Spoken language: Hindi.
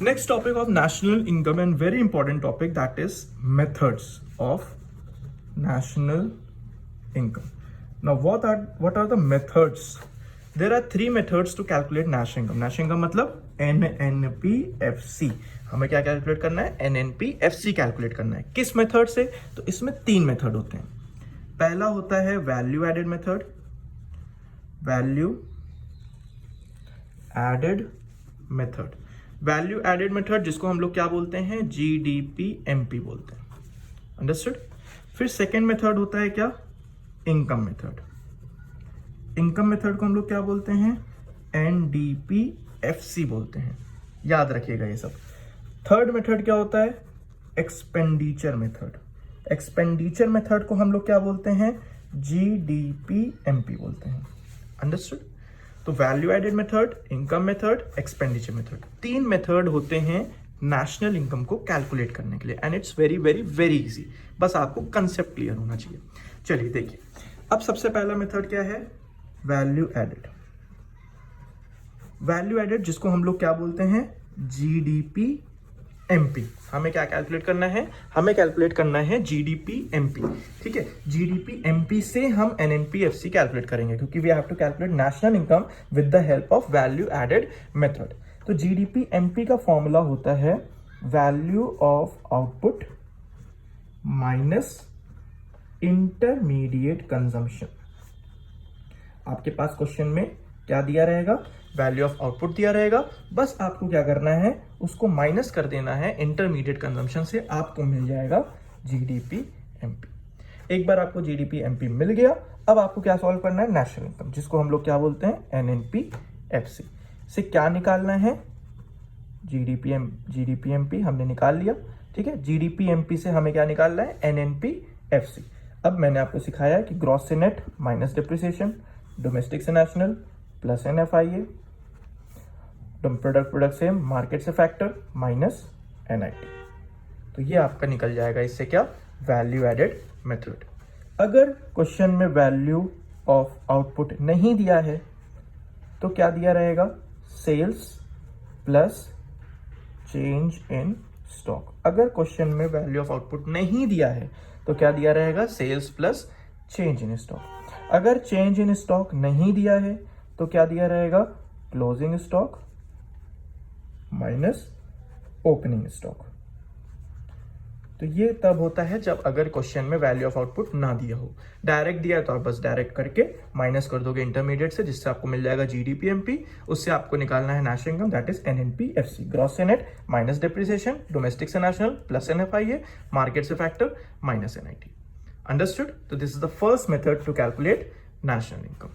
Next topic of national income and very important topic, that is methods of national income. Now what are the methods? There are three methods to calculate national income. National income मतलब NNPFC. हमें क्या कैलकुलेट करना है? NNPFC कैलकुलेट करना है. किस मेथड से? तो इसमें तीन मेथड होते हैं. पहला होता है value added method. Value added method. Value added method जिसको हम लोग क्या बोलते हैं? GDPMP बोलते हैं. अंडरस्टूड? फिर सेकेंड मेथड होता है क्या? Income method. इनकम मेथड को हम लोग क्या बोलते हैं? NDPFC बोलते हैं. याद रखिएगा ये सब. थर्ड मेथड क्या होता है? Expenditure method. एक्सपेंडिचर मेथड को हम लोग क्या बोलते हैं? GDPMP बोलते हैं. अंडरस्टूड? तो value added method, income method, expenditure method, तीन मेथड होते हैं नेशनल इनकम को कैलकुलेट करने के लिए. And it's very very very easy. बस आपको कंसेप्ट क्लियर होना चाहिए. चलिए देखिए, अब सबसे पहला मेथड क्या है? Value added. वैल्यू एडेड जिसको हम लोग क्या बोलते हैं? GDPMP. हमें क्या कैलकुलेट करना है? हमें कैलकुलेट करना है GDPMP. ठीक है, GDPMP से हम NNPFC कैलकुलेट करेंगे क्योंकि we have to calculate national income with the help of value added method. तो GDPMP का फॉर्मूला होता है value of output minus intermediate consumption. आपके पास क्वेश्चन में क्या दिया रहेगा? वैल्यू ऑफ आउटपुट दिया रहेगा. बस आपको क्या करना है? उसको माइनस कर देना है इंटरमीडिएट कंजम्पशन से. आपको मिल जाएगा GDPMP. एक बार आपको GDPMP मिल गया, अब आपको क्या सॉल्व करना है? नेशनल इनकम, जिसको हम लोग क्या बोलते हैं? NNPFC. से क्या निकालना है? GDPMP हमने निकाल लिया. ठीक है, GDPMP से हमें क्या निकालना है? NNPFC. अब मैंने आपको सिखाया है कि ग्रॉस से नेट माइनस डिप्रिसिएशन, डोमेस्टिक से नेशनल प्लस NFIA, प्रोडक्ट से मार्केट से फैक्टर माइनस NIT. तो ये आपका निकल जाएगा. इससे क्या? Value added method. अगर क्वेश्चन में वैल्यू ऑफ आउटपुट नहीं दिया है तो क्या दिया रहेगा? Sales plus change in stock. अगर क्वेश्चन में वैल्यू ऑफ आउटपुट नहीं दिया है तो क्या दिया रहेगा? Sales plus change in stock. अगर चेंज इन स्टॉक नहीं दिया है तो क्या दिया रहेगा? Closing stock minus opening stock. तो ये तब होता है जब अगर क्वेश्चन में वैल्यू ऑफ आउटपुट ना दिया हो. डायरेक्ट दिया है तो आप बस डायरेक्ट करके माइनस कर दोगे इंटरमीडिएट से, जिससे आपको मिल जाएगा GDPMP. उससे आपको निकालना है national income, that is NNPFC. Gross से नेट माइनस डिप्रिसिएशन, डोमेस्टिक से नेशनल प्लस NFIA, मार्केट से factor minus NIT. Understood? So this is the first method to calculate national income.